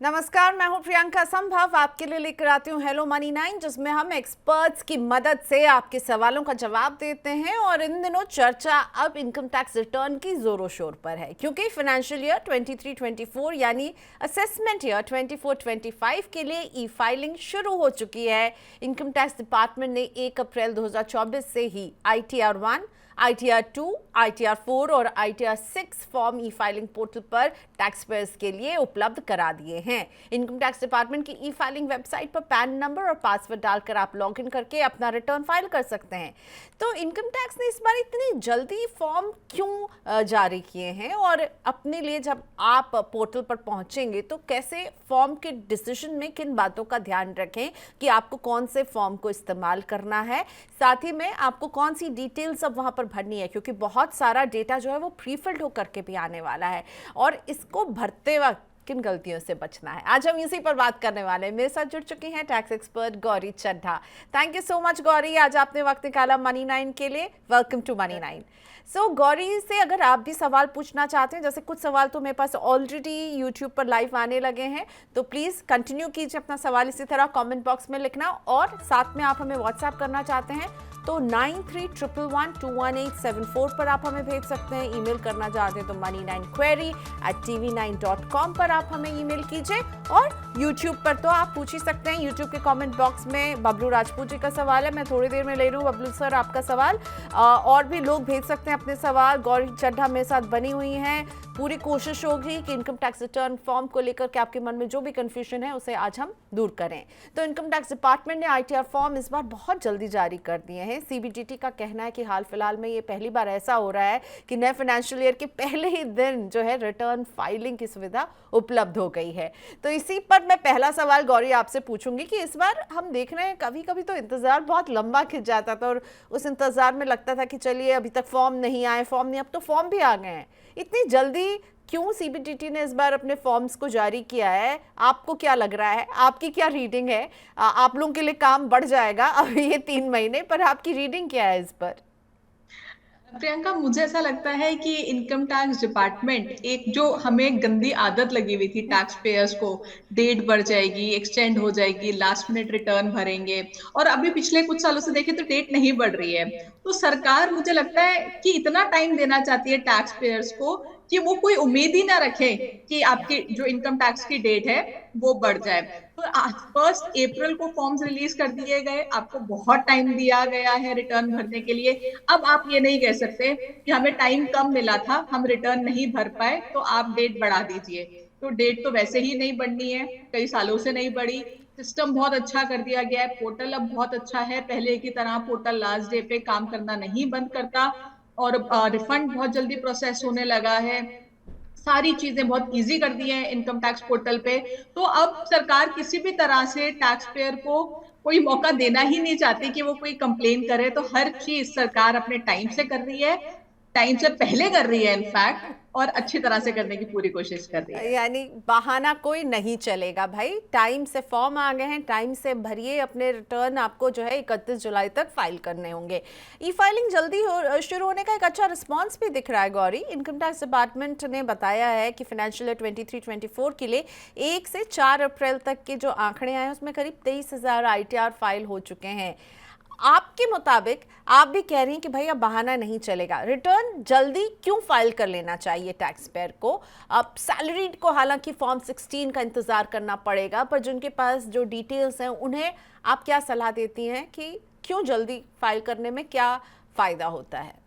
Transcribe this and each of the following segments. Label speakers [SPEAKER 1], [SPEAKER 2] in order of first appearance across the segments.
[SPEAKER 1] नमस्कार, मैं हूं प्रियंका संभव। आपके लिए लेकर आती हूं हेलो मनी 9, जिसमें हम एक्सपर्ट्स की मदद से आपके सवालों का जवाब देते हैं। और इन दिनों चर्चा अब इनकम टैक्स रिटर्न की जोरों शोर पर है, क्योंकि फाइनेंशियल ईयर 23-24 यानी असेसमेंट ईयर 24-25 के लिए ई फाइलिंग शुरू हो चुकी है। इनकम टैक्स डिपार्टमेंट ने 1 अप्रैल 2024 से ही ITR 1, ITR 2, ITR 4 और ITR 6 फॉर्म ई फाइलिंग पोर्टल पर टैक्स पेयर्स के लिए उपलब्ध करा दिए हैं। इनकम टैक्स डिपार्टमेंट की ई फाइलिंग वेबसाइट पर पैन नंबर और पासवर्ड डालकर आप लॉगिन करके अपना रिटर्न फाइल कर सकते हैं। तो इनकम टैक्स ने इस बार इतनी जल्दी फॉर्म क्यों जारी किए हैं, और अपने लिए जब आप पोर्टल पर पहुंचेंगे तो कैसे फॉर्म के डिसीजन में किन बातों का ध्यान रखें कि आपको कौन से फॉर्म को इस्तेमाल करना है, साथ ही में आपको कौन सी डिटेल्स अब वहां पर भरनी है, क्योंकि बहुत सारा डेटा जो है वो प्री फिल्ड होकर के भी आने वाला है, और इसको भरते वक्त किन गलतियों से बचना है। आज हम इसी पर बात करने वाले हैं। मेरे साथ जुड़ चुकी हैं tax expert Gauri Chadha. Thank you so much Gauri, आज आपने वक्त निकाला मनी 9 के लिए। Welcome to Money 9। So Gauri से अगर आप भी सवाल पूछना चाहते हैं, जैसे कुछ सवाल तो मेरे पास ऑलरेडी यूट्यूब पर लाइव आने लगे हैं, तो प्लीज़ कंटिन्यू कीजिए अपना सवाल इसी तरह कमेंट बॉक्स में लिखना। और साथ में आप हमें व्हाट्सएप करना चाहते हैं तो 9311211874 पर आप हमें भेज सकते हैं। ईमेल करना चाहते हैं तो money9query@tv9.com पर आप हमें ईमेल कीजिए। और यूट्यूब पर तो आप पूछ ही सकते हैं। यूट्यूब के कमेंट बॉक्स में बबलू राजपूत जी का सवाल है, मैं थोड़ी देर में ले लूँ बबलू सर आपका सवाल। और भी लोग भेज सकते हैं अपने सवाल। गौरी चड्ढा मेरे साथ बनी हुई हैं। पूरी कोशिश होगी कि इनकम टैक्स रिटर्न फॉर्म को लेकर के आपके मन में जो भी कंफ्यूजन है उसे आज हम दूर करें। तो इनकम टैक्स डिपार्टमेंट ने ITR फॉर्म इस बार बहुत जल्दी जारी कर दिए हैं। CBDT का कहना है कि हाल फिलहाल में ये पहली बार ऐसा हो रहा है कि नए फाइनेंशियल ईयर के पहले ही दिन जो है रिटर्न फाइलिंग की सुविधा उपलब्ध हो गई है। तो इसी पर मैं पहला सवाल गौरी आपसे पूछूंगी कि इस बार हम देख रहे हैं कभी कभी तो इंतजार बहुत लंबा खिंच जाता था, और उस इंतजार में लगता था कि चलिए अभी तक फॉर्म नहीं आए, फॉर्म नहीं, अब तो फॉर्म भी आ गए हैं। इतनी जल्दी क्यों CBDT ने इस बार अपने फॉर्म्स को जारी किया है? आपको क्या लग रहा है, आपकी क्या रीडिंग है? आप लोगों के लिए काम बढ़ जाएगा अब ये 3 महीने, पर आपकी रीडिंग क्या है इस पर?
[SPEAKER 2] प्रियंका, मुझे ऐसा लगता है कि इनकम टैक्स डिपार्टमेंट एक जो हमें गंदी आदत लगी हुई थी टैक्स पेयर्स को, डेट बढ़ जाएगी, एक्सटेंड हो जाएगी, लास्ट मिनट रिटर्न भरेंगे, और अभी पिछले कुछ सालों से देखें तो डेट नहीं बढ़ रही है। तो सरकार मुझे लगता है कि इतना टाइम देना चाहती है टैक्स पेयर्स को कि वो कोई उम्मीद ही ना रखे कि आपकी जो इनकम टैक्स की डेट है वो बढ़ जाए। तो 1 अप्रैल को फॉर्म्स रिलीज कर दिए गए, आपको बहुत टाइम दिया गया है रिटर्न भरने के लिए। अब आप ये नहीं कह सकते कि हमें टाइम कम मिला था, हम रिटर्न नहीं भर पाए, तो आप डेट बढ़ा दीजिए। तो डेट तो वैसे ही नहीं बढ़नी है, कई सालों से नहीं बढ़ी। सिस्टम बहुत अच्छा कर दिया गया है, पोर्टल अब बहुत अच्छा है, पहले की तरह पोर्टल लास्ट डे पे काम करना नहीं बंद करता, और रिफंड बहुत जल्दी प्रोसेस होने लगा है। सारी चीजें बहुत इजी कर दी हैं इनकम टैक्स पोर्टल पे। तो अब सरकार किसी भी तरह से टैक्स पेयर को कोई मौका देना ही नहीं चाहती कि वो कोई कंप्लेन करे। तो हर चीज सरकार अपने टाइम से कर रही है, टाइम से पहले कर रही है इनफैक्ट, और अच्छी तरह से करने की पूरी कोशिश कर रही है।
[SPEAKER 1] यानी बहाना कोई नहीं चलेगा भाई, टाइम से फॉर्म आ गए हैं, टाइम से भरिए अपने रिटर्न। आपको जो है 31 जुलाई तक फाइल करने होंगे। ई फाइलिंग जल्दी शुरू होने का एक अच्छा रिस्पांस भी दिख रहा है गौरी। इनकम टैक्स डिपार्टमेंट ने बताया है कि फाइनेंशियल ईयर 23-24 के लिए 1 से 4 अप्रैल तक के जो आंकड़े आए उसमें करीब 23,000 ITR फाइल हो चुके हैं। आपके मुताबिक आप भी कह रही हैं कि भाई अब बहाना नहीं चलेगा, रिटर्न जल्दी क्यों फाइल कर लेना चाहिए टैक्स पेयर को? अब सैलरीड को हालांकि फॉर्म 16 का इंतजार करना पड़ेगा, पर जिनके पास जो डिटेल्स हैं उन्हें आप क्या सलाह देती हैं कि क्यों जल्दी फाइल करने में क्या फायदा होता है?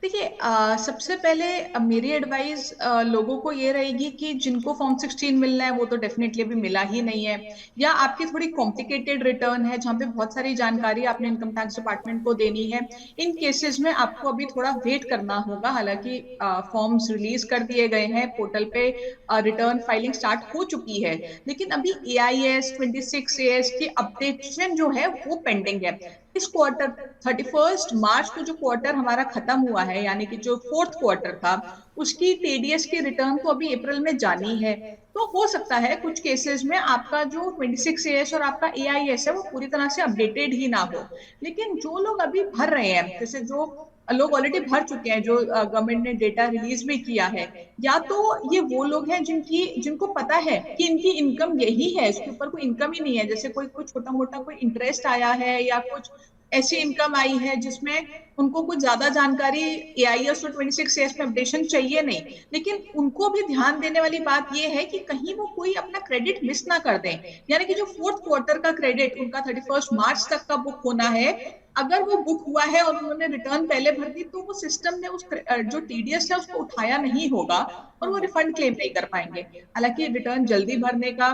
[SPEAKER 2] देखिए, सबसे पहले मेरी एडवाइस लोगों को ये रहेगी कि जिनको फॉर्म 16 मिलना है वो तो डेफिनेटली अभी मिला ही नहीं है, या आपकी थोड़ी कॉम्प्लिकेटेड रिटर्न है जहाँ पे बहुत सारी जानकारी आपने इनकम टैक्स डिपार्टमेंट को देनी है। इन केसेस में आपको अभी थोड़ा वेट करना होगा। हालांकि फॉर्म्स रिलीज कर दिए गए हैं, पोर्टल पे रिटर्न फाइलिंग स्टार्ट हो चुकी है, लेकिन अभी AIS 26AS की अपडेशन जो है वो पेंडिंग है। इस क्वार्टर 31 मार्च को जो क्वार्टर हमारा खत्म हुआ है, यानी कि जो फोर्थ क्वार्टर था, उसकी टीडीएस की रिटर्न तो अभी अप्रैल में जानी है। तो हो सकता है कुछ केसेस में आपका जो 26 एएस और आपका एआईएस है वो पूरी तरह से अपडेटेड ही ना हो। लेकिन जो लोग अभी भर रहे हैं, जैसे जो लोग ऑलरेडी भर चुके हैं, जो गवर्नमेंट ने डेटा रिलीज भी किया है, या तो ये वो लोग हैं जिनको पता है कि इनकी इनकम यही है, इसके ऊपर कोई इनकम ही नहीं है, जैसे कोई छोटा मोटा कोई इंटरेस्ट आया है या कुछ ऐसी इनकम आई है जिसमें उनको कुछ ज्यादा जानकारी एआईएस और 26 में अपडेशन चाहिए नहीं। लेकिन उनको भी ध्यान देने वाली बात यह है कि कहीं वो कोई अपना क्रेडिट मिस ना कर दें, यानी कि जो फोर्थ क्वार्टर का क्रेडिट उनका 31 मार्च तक का बुक होना है, अगर वो बुक हुआ है और उन्होंने रिटर्न पहले भर दी तो वो सिस्टम ने उस जो टीडीएस है उसको उठाया नहीं होगा और वो रिफंड क्लेम नहीं कर पाएंगे। हालांकि रिटर्न जल्दी भरने का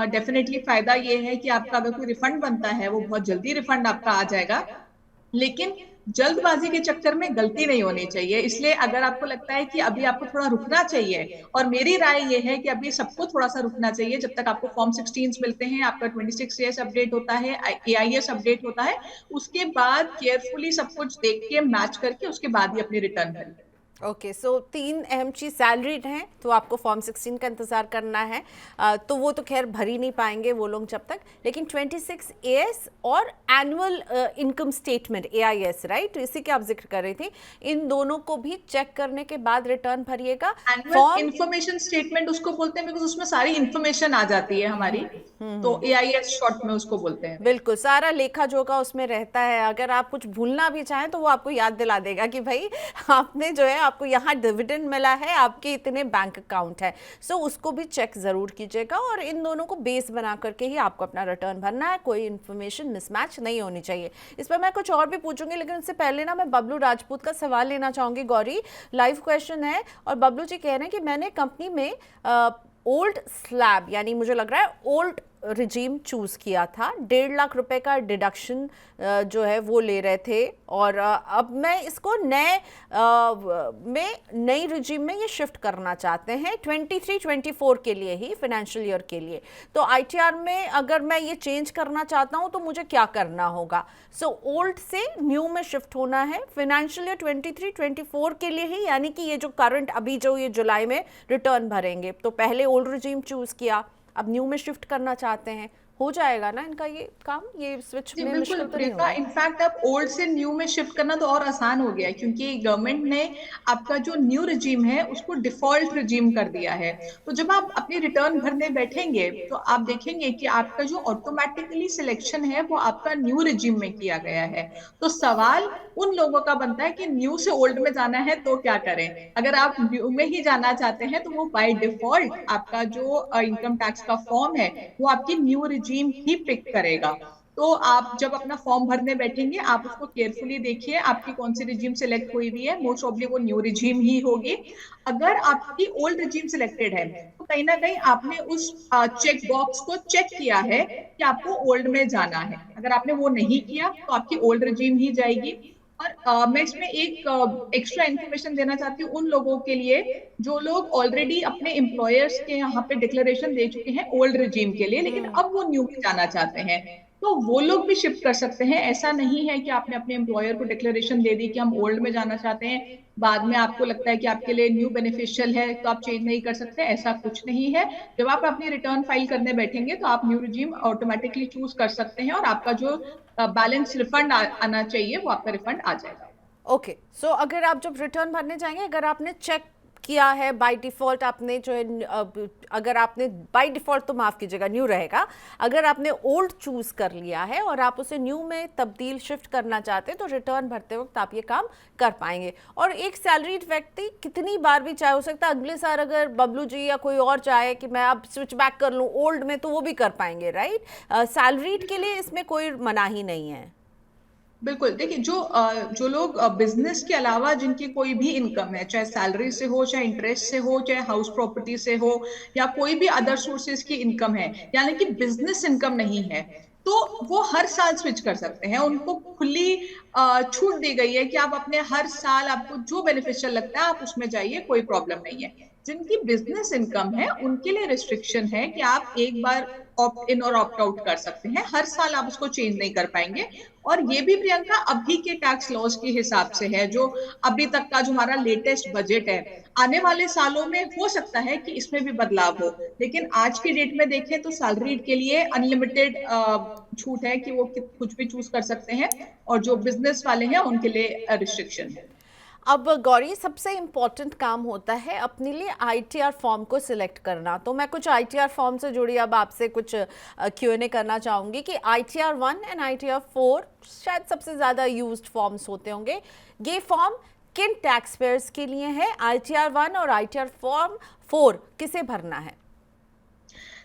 [SPEAKER 2] डेफिनेटली फायदा ये है कि आपका अगर कोई रिफंड बनता है वो बहुत जल्दी रिफंड आपका आ जाएगा, लेकिन जल्दबाजी के चक्कर में गलती नहीं होनी चाहिए। इसलिए अगर आपको लगता है कि अभी आपको थोड़ा रुकना चाहिए, और मेरी राय ये है कि अभी सबको थोड़ा सा रुकना चाहिए जब तक आपको फॉर्म 16 मिलते हैं, आपका 26 अपडेट होता है, एआईएस अपडेट होता है, उसके बाद केयरफुली सब कुछ देख के मैच करके उसके बाद ही अपनी रिटर्न भरिए।
[SPEAKER 1] ओके, सो तीन अहम चीज़, सैलरीड हैं तो आपको फॉर्म 16 का इंतज़ार करना है, तो वो तो खैर भर ही नहीं पाएंगे वो लोग जब तक, लेकिन 26 एएस और annual income statement AIS, right, तो इसी के आप जिक्र कर रही थी, इन दोनों को भी चेक करने के बाद रिटर्न भरिएगा।
[SPEAKER 2] एनुअल इंफॉर्मेशन स्टेटमेंट उसको बोलते हैं बिकॉज उसमें सारी इंफॉर्मेशन आ जाती है हमारी, तो एआईएस शॉर्ट में उसको बोलते हैं।
[SPEAKER 1] बिल्कुल, सारा लेखा जोखा उसमें रहता है, अगर आप कुछ भूलना भी चाहें तो वो आपको याद दिला देगा कि भाई आपने जो है, आपको यहाँ डिविडेंड मिला है, आपके इतने बैंक अकाउंट है, सो उसको भी चेक ज़रूर कीजिएगा। और इन दोनों को बेस बना करके ही आपको अपना रिटर्न भरना है, कोई इन्फॉर्मेशन मिसमैच नहीं होनी चाहिए। इस पर मैं कुछ और भी पूछूंगी, लेकिन उससे पहले ना मैं बबलू राजपूत का सवाल लेना चाहूँगी। गौरी, लाइव क्वेश्चन है और बबलू जी कह रहे हैं कि मैंने कंपनी में ओल्ड स्लैब, यानी मुझे लग रहा है ओल्ड रिजीम चूज़ किया था, 1.5 लाख रुपए का डिडक्शन जो है वो ले रहे थे, और अब मैं इसको नई रिजीम में ये शिफ्ट करना चाहते हैं 23-24 के लिए ही, फाइनेंशियल ईयर के लिए। तो आईटीआर में अगर मैं ये चेंज करना चाहता हूँ तो मुझे क्या करना होगा? सो ओल्ड से न्यू में शिफ्ट होना है फाइनेंशियल ईयर 23-24 के लिए ही, यानी कि ये जो करंट अभी जो ये जुलाई में रिटर्न भरेंगे, तो पहले ओल्ड रिजीम चूज़ किया, अब न्यू में शिफ्ट करना चाहते हैं, हो जाएगा ना इनका ये काम, ये स्विच में मुश्किल तो नहीं होगा?
[SPEAKER 2] इनफैक्ट अब ओल्ड से न्यू में शिफ्ट करना तो और आसान हो गया है, क्योंकि गवर्नमेंट ने आपका जो न्यू रिजीम है उसको डिफॉल्ट रिजीम कर दिया है। तो जब आप अपनी रिटर्न भरने बैठेंगे तो आप देखेंगे कि आपका जो ऑटोमेटिकली सिलेक्शन है वो आपका न्यू रिजीम में किया गया है। तो सवाल उन लोगों का बनता है कि न्यू से ओल्ड में जाना है तो क्या करें। अगर आप न्यू में ही जाना चाहते हैं तो वो बाय डिफॉल्ट आपका जो इनकम टैक्स का फॉर्म है वो आपकी न्यू रिजीम ही पिक करेगा। तो आप जब अपना फॉर्म भरने बैठेंगे आप उसको केयरफुली देखिए आपकी कौन सी रिजीम सिलेक्ट हुई हुई है, मोस्ट ऑब्वियसली वो न्यू रिजीम ही होगी। अगर आपकी ओल्ड रिजीम सिलेक्टेड है तो कहीं ना कहीं आपने उस चेक बॉक्स को चेक किया है कि आपको ओल्ड में जाना है। अगर आपने वो नहीं किया तो आपकी ओल्ड रिजीम ही जाएगी। और मैं इसमें एक एक्स्ट्रा इन्फॉर्मेशन देना चाहती हूँ उन लोगों के लिए जो लोग ऑलरेडी अपने एम्प्लॉयर्स के यहाँ पे डिक्लेरेशन दे चुके हैं ओल्ड रिजीम के लिए, लेकिन अब वो न्यू में जाना चाहते हैं, तो वो लोग भी शिफ्ट कर सकते हैं। ऐसा नहीं है कि आपने अपने एम्प्लॉयर को डिक्लेरेशन दे दी कि हम ओल्ड में जाना चाहते हैं, बाद में आपको लगता है कि आपके लिए न्यू बेनिफिशियल है तो आप चेंज नहीं कर सकते, ऐसा कुछ नहीं है। जब आप अपनी रिटर्न फाइल करने बैठेंगे तो आप न्यू रिजीम ऑटोमेटिकली चूज कर सकते हैं और आपका जो बैलेंस रिफंड आना चाहिए वो आपका रिफंड आ जाएगा।
[SPEAKER 1] ओके, सो अगर आप जब रिटर्न भरने जाएंगे, अगर आपने चेक किया है बाय डिफ़ॉल्ट, आपने जो है अगर आपने बाय डिफ़ॉल्ट तो माफ़ कीजिएगा न्यू रहेगा, अगर आपने ओल्ड चूज़ कर लिया है और आप उसे न्यू में तब्दील शिफ्ट करना चाहते हैं तो रिटर्न भरते वक्त आप ये काम कर पाएंगे। और एक सैलरीड व्यक्ति कितनी बार भी चाहे, हो सकता है अगले साल अगर बबलू जी या कोई और चाहे कि मैं अब स्विच बैक कर लूँ ओल्ड में, तो वो भी कर पाएंगे, राइट? सैलरीड के लिए इसमें कोई मनाही नहीं है।
[SPEAKER 2] बिल्कुल, देखिए जो लोग बिजनेस के अलावा जिनकी कोई भी इनकम है, चाहे सैलरी से हो, चाहे इंटरेस्ट से हो, चाहे हाउस प्रॉपर्टी से हो, या कोई भी अदर सोर्सेज की इनकम है, यानी कि बिजनेस इनकम नहीं है, तो वो हर साल स्विच कर सकते हैं। उनको खुली छूट दी गई है कि आप अपने हर साल आपको जो बेनिफिशियल लगता है आप उसमें जाइए, कोई प्रॉब्लम नहीं है। जिनकी बिजनेस इनकम है उनके लिए रिस्ट्रिक्शन है कि आप एक बार ऑप्ट इन और ऑप्ट आउट कर सकते हैं, हर साल आप उसको चेंज नहीं कर पाएंगे। और ये भी प्रियंका अभी के टैक्स लॉज के हिसाब से है, जो अभी तक का जो हमारा लेटेस्ट बजट है। आने वाले सालों में हो सकता है कि इसमें भी बदलाव हो, लेकिन आज की डेट में देखें तो सैलरीड के लिए अनलिमिटेड छूट है कि वो कुछ भी चूज कर सकते हैं, और जो बिजनेस वाले हैं उनके लिए रिस्ट्रिक्शन है।
[SPEAKER 1] अब गौरी, सबसे इम्पॉर्टेंट काम होता है अपने लिए आईटीआर फॉर्म को सिलेक्ट करना। तो मैं कुछ आईटीआर फॉर्म से जुड़ी अब आपसे कुछ क्यूएनए करना चाहूँगी कि आईटीआर 1 एंड आईटीआर 4 शायद सबसे ज़्यादा यूज्ड फॉर्म्स होते होंगे। ये फॉर्म किन टैक्स पेयर्स के लिए है? आईटीआर 1 और आईटीआर फॉर्म 4 किसे भरना है?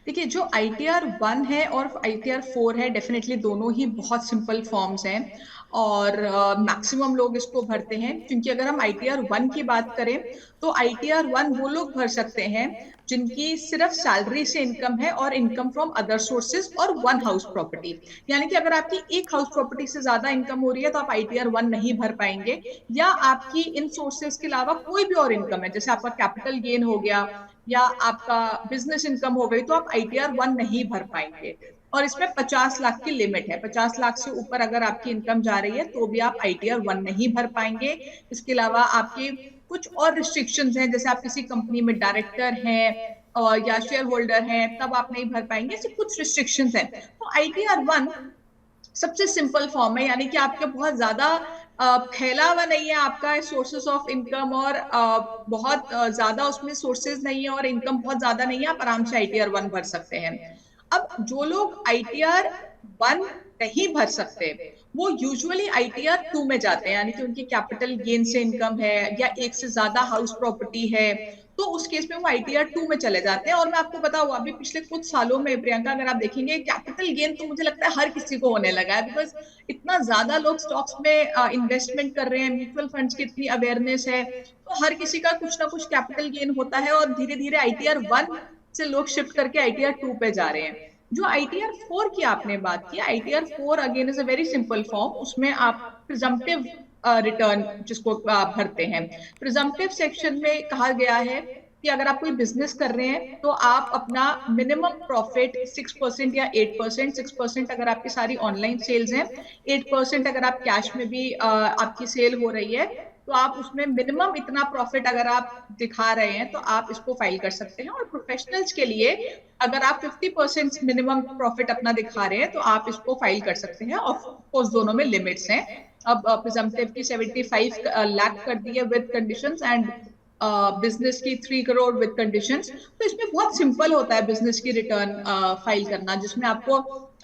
[SPEAKER 2] देखिए, जो ITR 1 है और ITR 4 है, डेफिनेटली दोनों ही बहुत सिंपल फॉर्म्स हैं, और मैक्सिमम लोग इसको भरते हैं। क्योंकि अगर हम ITR 1 की बात करें तो ITR 1 वो लोग भर सकते हैं जिनकी सिर्फ सैलरी से इनकम है और इनकम फ्रॉम अदर सोर्सेज और वन हाउस प्रॉपर्टी। यानी कि अगर आपकी एक हाउस प्रॉपर्टी से ज्यादा इनकम हो रही है तो आप ITR 1 नहीं भर पाएंगे, या आपकी इन सोर्सेज के अलावा कोई भी और इनकम है, जैसे आपका कैपिटल गेन हो गया या आपका बिजनेस इनकम हो गई, तो आप ITR 1 नहीं भर पाएंगे। और इसमें 50 लाख की लिमिट है, 50 लाख से ऊपर अगर आपकी इनकम जा रही है तो भी आप ITR 1 नहीं भर पाएंगे। इसके अलावा आपकी कुछ और रिस्ट्रिक्शंस हैं, जैसे आप किसी कंपनी में डायरेक्टर हैं और या शेयर होल्डर हैं, तब आप नहीं भर पाएंगे। ऐसे कुछ रिस्ट्रिक्शंस हैं। तो ITR 1 सबसे सिंपल फॉर्म है, यानी कि आपके बहुत ज्यादा फैला हुआ नहीं है आपका सोर्सेस ऑफ इनकम, और बहुत ज्यादा उसमें सोर्सेज नहीं है और इनकम बहुत ज्यादा नहीं है, आप आराम से ITR 1 भर सकते हैं। अब जो लोग ITR 1 नहीं भर सकते वो यूजुअली ITR 2 में जाते हैं, यानी कि उनकी कैपिटल गेन से इनकम है या एक से ज्यादा हाउस प्रॉपर्टी है, तो उस केस में वो ITR 2 में चले जाते हैं। और मैं आपको बताऊं, अभी पिछले कुछ सालों में प्रियंका अगर आप देखेंगे, कैपिटल गेन तो मुझे लगता है हर किसी को होने लगा है, बिकॉज इतना ज्यादा लोग स्टॉक्स में इन्वेस्टमेंट कर रहे हैं, म्यूचुअल फंड्स की इतनी अवेयरनेस है, तो हर किसी का कुछ ना कुछ कैपिटल गेन होता है, और धीरे धीरे ITR 1 से लोग शिफ्ट करके ITR 2 पे जा रहे हैं। जो ITR 4 की आपने बात की, ITR 4 again is a very simple form. उसमें आप प्रिजम्पटिव रिटर्न जिसको आप भरते हैं, प्रिजम्पटिव सेक्शन में कहा गया है कि अगर आप कोई बिजनेस कर रहे हैं तो आप अपना मिनिमम प्रॉफिट 6% या 8%, 6% अगर आपकी सारी ऑनलाइन सेल्स हैं, 8% अगर आप कैश में भी आपकी सेल हो रही है, तो आप उसमें मिनिमम इतना प्रॉफिट अगर आप दिखा रहे हैं तो आप इसको फाइल कर सकते हैं। और प्रोफेशनल्स के लिए अगर आप 50% मिनिमम प्रॉफिट अपना दिखा रहे हैं तो आप इसको फाइल कर सकते हैं। और ऑफकोर्स दोनों में लिमिट्स हैं। अब प्रिजम्पटिव की 75 लाख कर दी है विद कंडीशंस, एंड बिजनेस की 3 करोड़ विद कंडीशंस। तो इसमें बहुत सिंपल होता है बिजनेस की रिटर्न फाइल करना, जिसमें आपको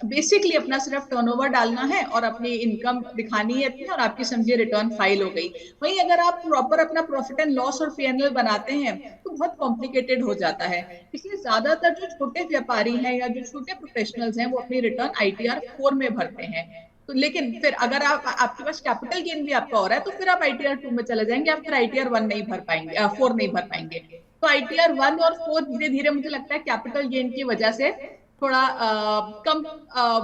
[SPEAKER 2] बेसिकली अपना सिर्फ टर्नओवर डालना है और अपनी इनकम दिखानी है इतनी, और आपकी समझिए रिटर्न फाइल हो गई। वहीं अगर आप प्रॉपर अपना प्रॉफिट एंड लॉस और P&L बनाते हैं तो बहुत कॉम्प्लिकेटेड हो जाता है। इसलिए ज्यादातर जो छोटे व्यापारी हैं या जो छोटे प्रोफेशनल्स हैं वो अपनी रिटर्न ITR 4 में भरते हैं। तो लेकिन फिर अगर आपके पास कैपिटल गेन भी आपका हो रहा है तो फिर आप ITR 2 में चले जाएंगे, आप फिर ITR 1 नहीं भर पाएंगे, 4 नहीं भर पाएंगे। तो ITR 1 और 4 धीरे धीरे मुझे लगता है कैपिटल गेन की वजह से थोड़ा कम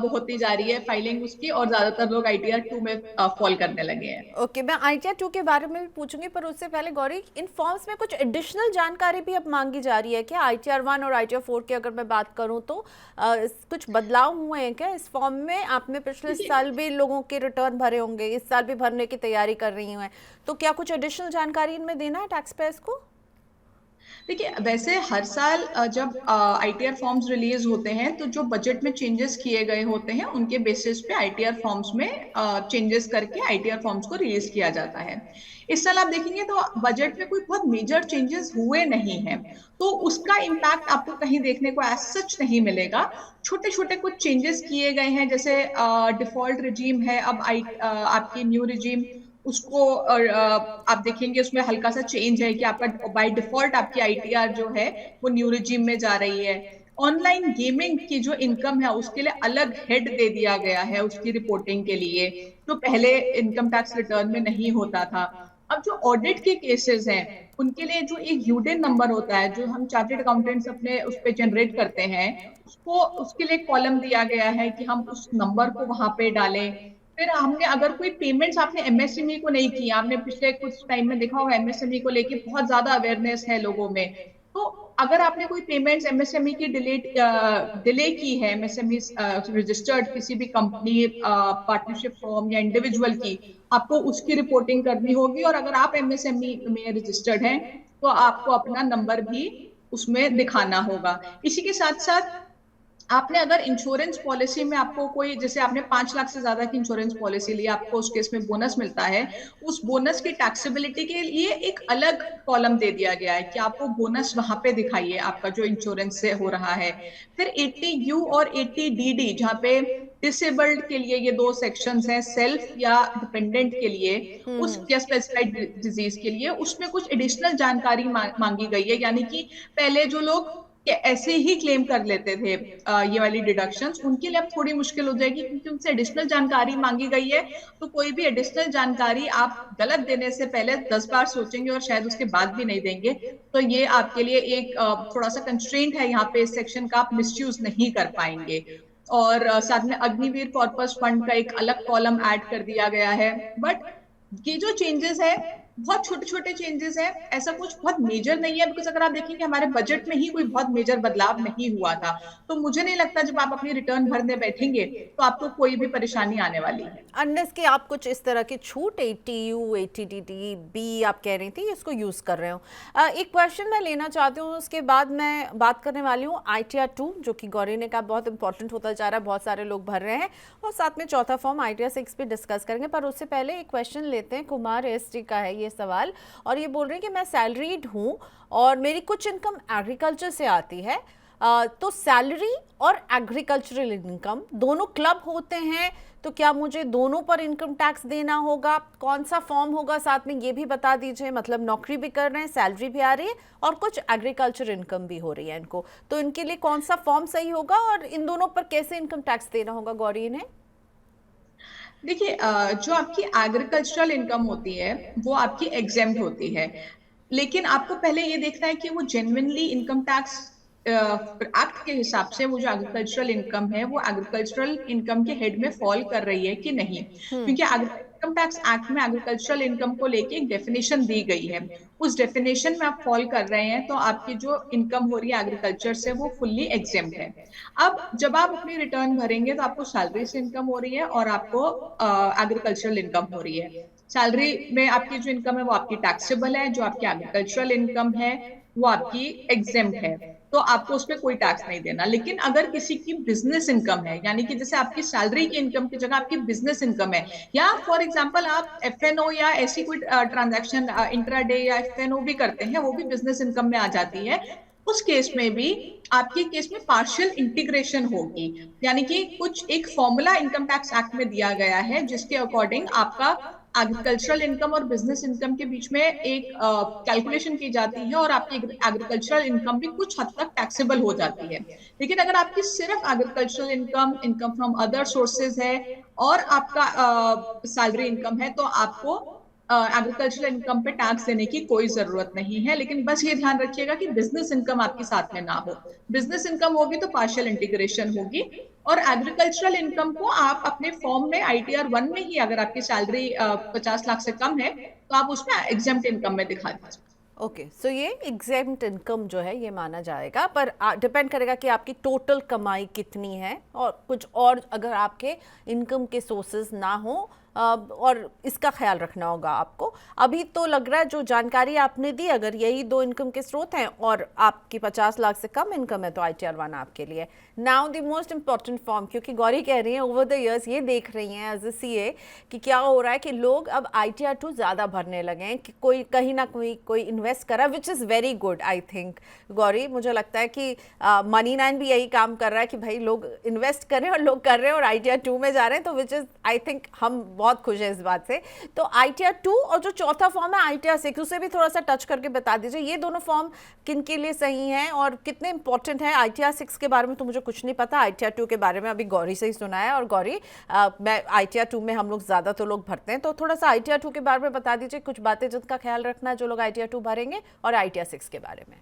[SPEAKER 2] वो होती जा रही है फाइलिंग उसकी, और ज्यादातर लोग ITR 2 में फॉल करने लगे हैं।
[SPEAKER 1] ओके, मैं ITR 2 के बारे में भी पूछूंगी, पर उससे पहले गौरी, इन फॉर्म्स में कुछ एडिशनल जानकारी भी अब मांगी जा रही है क्या? ITR 1 और ITR 4 की अगर मैं बात करूं तो कुछ बदलाव हुए हैं क्या इस फॉर्म में? आपने पिछले साल भी लोगों के रिटर्न भरे होंगे, इस साल भी भरने की तैयारी कर रही हैं, तो क्या कुछ एडिशनल जानकारी इनमें देना है टैक्स पेयर्स को?
[SPEAKER 2] देखिए, वैसे हर साल जब ITR फॉर्म्स रिलीज होते हैं तो जो बजट में चेंजेस किए गए होते हैं उनके बेसिस पे ITR फॉर्म्स में चेंजेस करके ITR फॉर्म्स को रिलीज किया जाता है। इस साल आप देखेंगे तो बजट में कोई बहुत मेजर चेंजेस हुए नहीं हैं, तो उसका इम्पैक्ट आपको कहीं देखने को एज सच नहीं मिलेगा। छोटे छोटे कुछ चेंजेस किए गए हैं, जैसे डिफॉल्ट रिजीम है, अब आपकी न्यू रिजीम उसको आप देखेंगे उसमें हल्का सा चेंज है कि आपका बाय डिफॉल्ट आपकी ITR जो है वो न्यू रिजीम में जा रही है। ऑनलाइन गेमिंग की जो इनकम है उसके लिए अलग हेड दे दिया गया है उसकी रिपोर्टिंग के लिए, जो पहले इनकम टैक्स रिटर्न में नहीं होता था। अब जो ऑडिट के केसेस हैं उनके लिए जो एक यूडेन नंबर होता है जो हम चार्टर्ड अकाउंटेंट्स अपने उस पे जनरेट करते हैं, उसको उसके लिए कॉलम दिया गया है कि हम उस नंबर को वहां पे डालें। फिर हमने अगर कोई पेमेंट्स आपने MSME को नहीं की, आपने पिछले कुछ टाइम में देखा होगा MSME को लेके बहुत ज्यादा अवेयरनेस है लोगों में, तो अगर आपने कोई पेमेंट्स एमएसएमई की डिले की है, एमएसएमई रजिस्टर्ड किसी भी कंपनी, पार्टनरशिप फॉर्म या इंडिविजुअल की, आपको उसकी रिपोर्टिंग करनी होगी। और अगर आप एमएसएमई में रजिस्टर्ड हैं तो आपको अपना नंबर भी उसमें दिखाना होगा। इसी के साथ साथ आपने अगर इंश्योरेंस पॉलिसी में आपको कोई, जैसे आपने 5 लाख से ज्यादा की इंश्योरेंस पॉलिसी ली, आपको उस केस में बोनस मिलता है, उस बोनस की टैक्सेबिलिटी के लिए एक अलग कॉलम दे दिया गया है कि आपको बोनस वहां पे दिखाइए आपका जो इंश्योरेंस से हो रहा है। फिर 80U और 80DD, जहाँ पे डिसेबल्ड के लिए ये दो सेक्शंस हैं, सेल्फ या डिपेंडेंट के लिए, उस या स्पेसिफाइड डिजीज के लिए, उसमें कुछ एडिशनल जानकारी मांगी गई है। यानी कि पहले जो लोग कि ऐसे ही क्लेम कर लेते थे ये वाली डिडक्शंस, उनके लिए अब थोड़ी मुश्किल हो जाएगी, क्योंकि उनसे एडिशनल जानकारी मांगी गई है। तो कोई भी एडिशनल जानकारी आप गलत देने से पहले 10 बार सोचेंगे और शायद उसके बाद भी नहीं देंगे। तो ये आपके लिए एक थोड़ा सा कंस्ट्रेंट है यहाँ पे, इस सेक्शन का आप मिसयूज नहीं कर पाएंगे। और साथ में अग्निवीर कॉर्पस फंड का एक अलग कॉलम ऐड कर दिया गया है। बट ये जो चेंजेस है, बहुत छोटे छोटे चेंजेस हैं, ऐसा कुछ बहुत मेजर नहीं है। बिकॉज अगर आप देखेंगे हमारे बजट में ही कोई बहुत मेजर बदलाव नहीं हुआ था, तो मुझे नहीं लगता जब आप अपनी रिटर्न भरने बैठेंगे तो आपको कोई भी परेशानी आने वाली है।
[SPEAKER 1] अनलेस कि आप कुछ इस तरह की छूट 80U 80DD बी आप कह रही थी इसको यूज़ कर रहे हो। एक क्वेश्चन मैं लेना चाहती हूँ, उसके बाद मैं बात करने वाली हूँ ITR 2, जो कि गौरी ने कहा बहुत इंपॉर्टेंट होता जा रहा है, बहुत सारे लोग भर रहे हैं, और साथ में चौथा फॉर्म ITR 6 भी डिस्कस करेंगे। पर उससे पहले एक क्वेश्चन लेते हैं। कुमार ST का है ये सवाल, और ये बोल रहे हैं कि मैं सैलरीड हूँ और मेरी कुछ इनकम एग्रीकल्चर से आती है, तो सैलरी और एग्रीकल्चरल इनकम दोनों क्लब होते हैं, तो क्या मुझे दोनों पर इनकम टैक्स देना होगा? कौन सा फॉर्म होगा, साथ में ये भी बता दीजिए। मतलब नौकरी भी कर रहे हैं, सैलरी भी आ रही है और कुछ एग्रीकल्चर इनकम भी हो रही है इनको, तो इनके लिए कौन सा फॉर्म सही होगा और इन दोनों पर कैसे इनकम टैक्स देना होगा गौरी इन्हें?
[SPEAKER 2] देखिए, जो आपकी एग्रीकल्चरल इनकम होती है वो आपकी एग्जेम्प्ट होती है, लेकिन आपको पहले ये देखना है कि वो जेन्युइनली इनकम टैक्स एक्ट के हिसाब से वो जो एग्रीकल्चरल इनकम है वो एग्रीकल्चरल इनकम के हेड में फॉल कर रही है कि नहीं। क्योंकि इनकम टैक्स एक्ट में एग्रीकल्चरल इनकम को लेके एक डेफिनेशन दी गई है, उस डेफिनेशन में आप फॉल कर रहे हैं तो आपकी जो इनकम हो रही है एग्रीकल्चर से वो फुल्ली एग्जेम्प्ट है। अब जब आप अपनी रिटर्न भरेंगे तो आपको सैलरी से इनकम हो रही है और आपको एग्रीकल्चरल इनकम हो रही है। सैलरी में आपकी जो इनकम है वो आपकी टैक्सेबल है, जो आपकी एग्रीकल्चरल इनकम है वो आपकी एग्जेम्प्ट है, तो आपको उस पर कोई टैक्स नहीं देना। लेकिन अगर किसी की बिजनेस इनकम है, यानी कि जैसे आपकी सैलरी की इनकम की जगह आपकी बिजनेस इनकम है, या फॉर एग्जांपल आप FNO या ऐसी कोई ट्रांजैक्शन इंट्राडे या FNO भी करते हैं, वो भी बिजनेस इनकम में आ जाती है, उस केस में भी आपके केस में पार्शियल इंटीग्रेशन होगी। यानी कि कुछ एक फॉर्मूला इनकम टैक्स एक्ट में दिया गया है जिसके अकॉर्डिंग आपका एग्रीकल्चरल इनकम और बिजनेस इनकम के बीच में एक कैलकुलेशन की जाती है, और आपकी एग्रीकल्चरल इनकम भी कुछ हद तक टैक्सेबल हो जाती है। लेकिन अगर आपकी सिर्फ agricultural income, income from other sources है और आपका सैलरी इनकम है, तो आपको एग्रीकल्चरल इनकम पे टैक्स देने की कोई जरूरत नहीं है। लेकिन बस ये ध्यान रखिएगा कि बिजनेस इनकम आपके साथ में ना हो। बिजनेस इनकम होगी तो पार्शियल इंटीग्रेशन होगी। और एग्रीकल्चरल इनकम को आप अपने फॉर्म में ITR 1 में ही, अगर आपकी सैलरी 50 लाख से कम है तो आप उसमें एग्जेम्प्ट इनकम में दिखा दीजिए।
[SPEAKER 1] ओके, सो ये एग्जेम्प्ट इनकम जो है ये माना जाएगा, पर डिपेंड करेगा कि आपकी टोटल कमाई कितनी है, और कुछ और अगर आपके इनकम के सोर्सेज ना हो, और इसका ख्याल रखना होगा आपको। अभी तो लग रहा है जो जानकारी आपने दी, अगर यही दो इनकम के स्रोत हैं और आपकी 50 लाख से कम इनकम है, तो ITR 1 आपके लिए। Now the most important form, क्योंकि गौरी कह रही हैं ओवर द इयर्स ये देख रही हैं एज ए CA कि क्या हो रहा है कि लोग अब ITR 2 ज़्यादा भरने लगे हैं, कि कोई कहीं ना कोई इन्वेस्ट करा, which is very good. I think Gauri, मुझे लगता है कि Money9 भी यही काम कर रहा है कि भाई लोग इन्वेस्ट करें, और लोग कर रहे हैं और ITR 2 में जा रहे हैं, तो विच इज़ आई थिंक हम बहुत खुश हैं इस बात से। तो ITR 2 और जो चौथा फॉर्म है ITR 6, उसे भी थोड़ा सा टच करके बता दीजिए, ये दोनों फॉर्म किन के लिए सही हैं और कितने इंपॉर्टेंट हैं। ITR 6 के बारे में तो मुझे कुछ नहीं पता, ITR 2 के बारे में अभी गौरी से ही सुना है। और गौरी, मैं ITR 2 में हम लोग ज़्यादा तो लोग भरते हैं, तो थोड़ा सा ITR 2 के बारे में बता दीजिए, कुछ बातें जिनका ख्याल रखना है जो लोग ITR 2 भरेंगे, और ITR 6 के बारे में।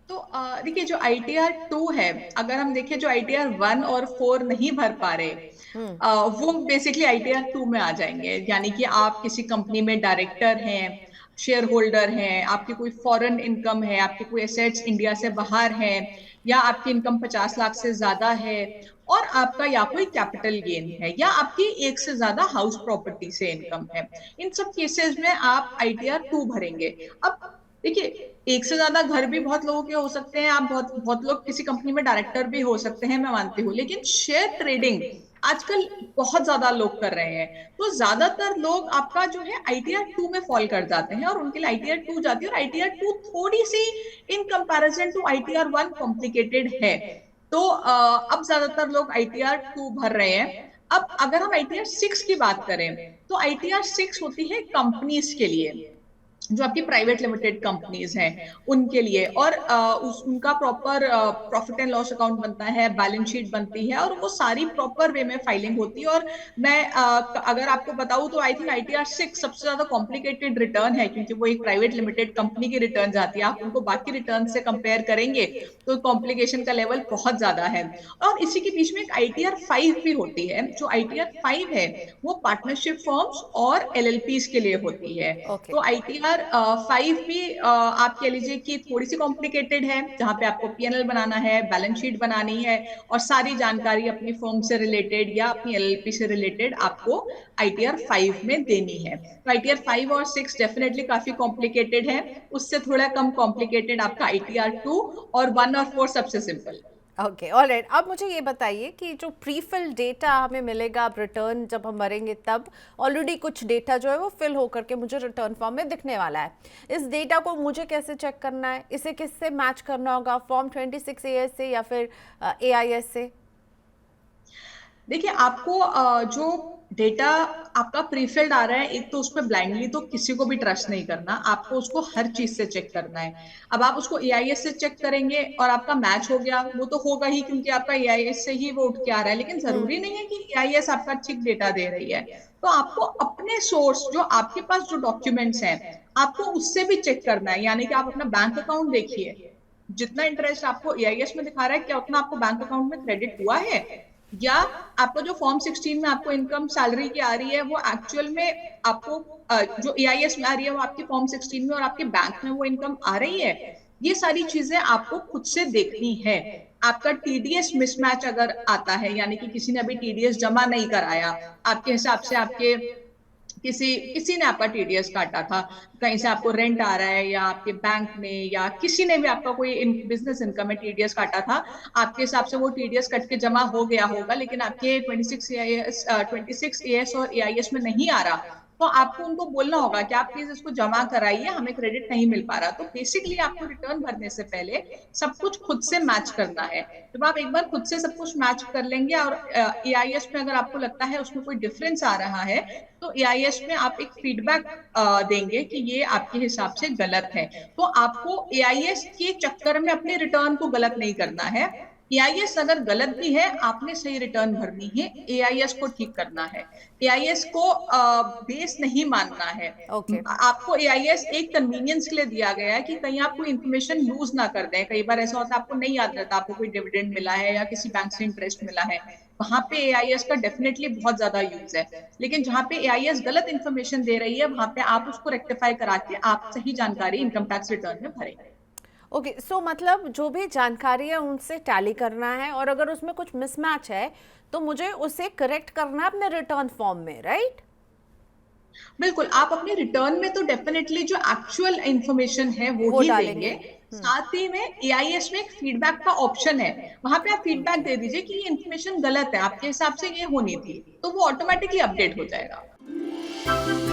[SPEAKER 2] तो देखिए, जो ITR 2 है, अगर हम देखें जो ITR 1 और 4 नहीं भर पा रहे, वो बेसिकली ITR 2 में आ जाएंगे। यानी कि आप किसी कंपनी में डायरेक्टर हैं, शेयर होल्डर हैं, आपकी कोई फॉरेन इनकम है, आपके कोई एसेट्स इंडिया से बाहर हैं, या आपकी इनकम 50 लाख से ज्यादा है, और आपका या कोई कैपिटल गेन है, या आपकी एक से ज्यादा हाउस प्रॉपर्टी से इनकम है, इन सब केसेस में आप ITR 2 भरेंगे। अब देखिए, एक से ज्यादा घर भी बहुत लोगों के हो सकते हैं, आप बहुत बहुत लोग किसी कंपनी में डायरेक्टर भी हो सकते हैं, मैं मानती हूँ, लेकिन शेयर ट्रेडिंग आजकल बहुत ज्यादा लोग कर रहे हैं, तो ज्यादातर लोग आपका जो है ITR 2 में फॉल कर जाते हैं, और उनके लिए ITR 2 जाती है, और ITR 2 थोड़ी सी in comparison to ITR 1 complicated है। तो अब ज्यादातर लोग ITR 2 भर रहे हैं। अब अगर हम ITR 6 की बात करें, तो ITR 6 होती है कंपनीज के लिए, जो आपकी प्राइवेट लिमिटेड कंपनीज हैं उनके लिए, और उनका proper profit and loss account बनता है, बैलेंस शीट बनती है, और वो सारी प्रॉपर वे में फाइलिंग होती है। और मैं अगर आपको बताऊं तो आई थिंक ITR 6 सबसे ज्यादा कॉम्प्लिकेटेड रिटर्न है, क्योंकि वो एक प्राइवेट लिमिटेड कंपनी की रिटर्न आती है। आप उनको बाकी रिटर्न से कंपेयर करेंगे तो कॉम्प्लिकेशन का लेवल बहुत ज्यादा है। और इसी के बीच में एक ITR 5 भी होती है। जो ITR 5 है वो पार्टनरशिप फर्म्स और LLPs के लिए होती है।
[SPEAKER 1] ओके।
[SPEAKER 2] तो ITR 5 भी आप कह लीजिए कि थोड़ी सी कॉम्प्लिकेटेड है, जहां पे आपको PNL बनाना है, बैलेंस शीट बनानी है, और सारी जानकारी अपनी फर्म से रिलेटेड या अपनी LLP से रिलेटेड आपको ITR 5 में देनी है। तो ITR 5 और 6 डेफिनेटली काफी कॉम्प्लिकेटेड है, उससे थोड़ा कम कॉम्प्लिकेटेड आपका ITR 2, और 1 और 4 सबसे सिंपल।
[SPEAKER 1] Okay, alright. अब मुझे ये बताइए कि जो प्री फिल डेटा हमें मिलेगा अब रिटर्न जब हम भरेंगे, तब ऑलरेडी कुछ डेटा जो है वो फिल होकर के मुझे रिटर्न फॉर्म में दिखने वाला है। इस डेटा को मुझे कैसे चेक करना है, इसे किससे मैच करना होगा, फॉर्म 26AS से या फिर AIS से?
[SPEAKER 2] देखिए, आपको जो डेटा आपका प्रीफिल्ड आ रहा है, एक तो उसमें ब्लाइंडली तो किसी को भी ट्रस्ट नहीं करना, आपको उसको हर चीज से चेक करना है। अब आप उसको AIS से चेक करेंगे और आपका मैच हो गया, वो तो होगा ही, क्योंकि आपका AIS से ही वो उठ के आ रहा है, लेकिन जरूरी नहीं है कि AIS आपका ठीक डेटा दे रही है। तो आपको अपने सोर्स, जो आपके पास जो डॉक्यूमेंट्स हैं, आपको उससे भी चेक करना है। यानी कि आप अपना बैंक अकाउंट देखिए, जितना इंटरेस्ट आपको AIS में दिखा रहा है, क्या उतना आपको बैंक अकाउंट में क्रेडिट हुआ है, या आपको जो फॉर्म 16 में आपको इनकम सैलरी की आ रही है, वो एक्चुअल में आपको जो AIS में आ रही है, वो आपकी फॉर्म 16 में और आपके बैंक में वो इनकम आ रही है। ये सारी चीजें आपको खुद से देखनी है। आपका TDS मिसमैच अगर आता है, यानी कि किसी ने अभी TDS जमा नहीं कराया, आपके हिसाब से आपके किसी किसी ने आपका TDS काटा था, कहीं से आपको रेंट आ रहा है, या आपके बैंक ने, या किसी ने भी आपका कोई बिजनेस इनकम में TDS काटा था, आपके हिसाब से वो TDS कट के जमा हो गया होगा, लेकिन आपके 26AS और AIS में नहीं आ रहा, तो आपको उनको बोलना होगा कि आप प्लीज इसको जमा कराइए, हमें क्रेडिट नहीं मिल पा रहा। तो बेसिकली आपको रिटर्न भरने से पहले सब कुछ खुद से मैच करना है। जब आप एक बार खुद से सब कुछ मैच कर लेंगे, और AIS में अगर आपको लगता है उसमें कोई डिफरेंस आ रहा है, तो AIS में आप एक फीडबैक देंगे कि ये आपके हिसाब से गलत है। तो आपको AIS के चक्कर में अपने रिटर्न को गलत नहीं करना है। AIS अगर गलत भी है, आपने सही रिटर्न भरनी है, AIS को ठीक करना है, AIS को बेस नहीं मानना है।
[SPEAKER 1] ओके।
[SPEAKER 2] आपको AIS एक कन्वीनियंस के लिए दिया गया है कि कहीं आप कोई इन्फॉर्मेशन लूज ना कर दें। कई बार ऐसा होता है आपको नहीं याद रहता, आपको कोई डिविडेंड मिला है या किसी बैंक से इंटरेस्ट मिला है, वहां पे AIS का डेफिनेटली बहुत ज्यादा यूज है। लेकिन जहां पे AIS गलत इन्फॉर्मेशन दे रही है, वहां पे आप उसको रेक्टिफाई करा के आप सही जानकारी इनकम टैक्स रिटर्न में भरेंगे।
[SPEAKER 1] ओके, सो मतलब जो भी जानकारी है उनसे टैली करना है, और अगर उसमें कुछ मिसमैच है तो मुझे उसे करेक्ट करना है अपने रिटर्न फॉर्म में, राइट?
[SPEAKER 2] बिल्कुल, आप अपने रिटर्न में तो डेफिनेटली जो एक्चुअल इंफॉर्मेशन है वो ही
[SPEAKER 1] डालेंगे।
[SPEAKER 2] देंगे। साथ ही में AIS में एक फीडबैक का ऑप्शन है, वहां पे आप फीडबैक दे दीजिए कि ये इन्फॉर्मेशन गलत है, आपके हिसाब से ये होनी थी, तो वो ऑटोमेटिकली अपडेट हो जाएगा।